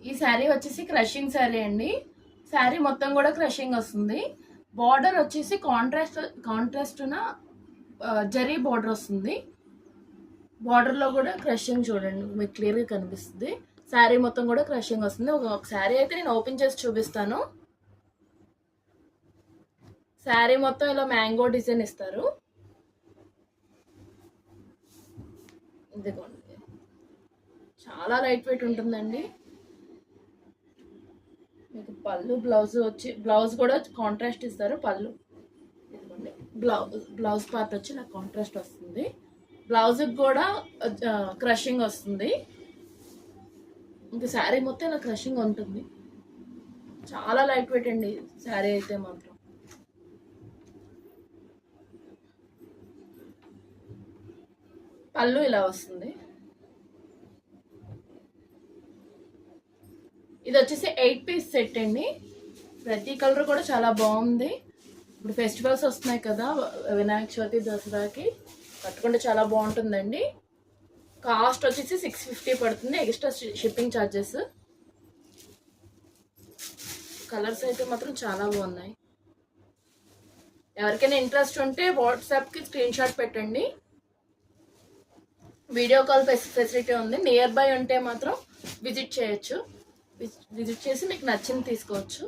ఈ శారీ వచ్చేసి క్రషింగ్ శారీ అండి. శారీ మొత్తం కూడా క్రషింగ్ వస్తుంది. బార్డర్ వచ్చేసి కాంట్రాస్ట్న జరీ బార్డర్ వస్తుంది. బార్డర్లో కూడా క్రషింగ్ చూడండి, మీకు క్లియర్గా కనిపిస్తుంది. శారీ మొత్తం కూడా క్రషింగ్ వస్తుంది. ఒక శారీ అయితే నేను ఓపెన్ చేసి చూపిస్తాను. శారీ మొత్తం ఇలా మ్యాంగో డిజైన్ ఇస్తారు. ఇదిగోండి, చాలా లైట్ వెయిట్ ఉంటుందండి. మీకు పళ్ళు బ్లౌజ్ కూడా కాంట్రాస్ట్ ఇస్తారు. పళ్ళు ఇదిగోండి, బ్లౌజ్ పార్ట్ వచ్చి నాకు కాంట్రాస్ట్ వస్తుంది. బ్లౌజ్కి కూడా క్రషింగ్ వస్తుంది. ఇంకా శారీ మొత్తం ఇలా క్రషింగ్ ఉంటుంది. చాలా లైట్ వెయిట్ అండి శారీ అయితే మాత్రం. పళ్ళు ఇలా వస్తుంది. ఇది వచ్చేసి 8 పీస్ సెట్ అండి. ప్రతి కలర్ కూడా చాలా బాగుంది. ఇప్పుడు ఫెస్టివల్స్ వస్తున్నాయి కదా, వినాయక చవితి, దసరాకి కట్టుకుంటే చాలా బాగుంటుందండి. కాస్ట్ వచ్చేసి 650 పడుతుంది, ఎక్స్ట్రా షిప్పింగ్ ఛార్జెస్. కలర్స్ అయితే మాత్రం చాలా బాగున్నాయి. ఎవరికైనా ఇంట్రెస్ట్ ఉంటే వాట్సాప్కి స్క్రీన్ షాట్ పెట్టండి. వీడియో కాల్ ఫెసిలిటీ ఉంది. నియర్ బై ఉంటే మాత్రం విజిట్ చేయొచ్చు. విజిట్ చేసి మీకు నచ్చింది తీసుకోవచ్చు.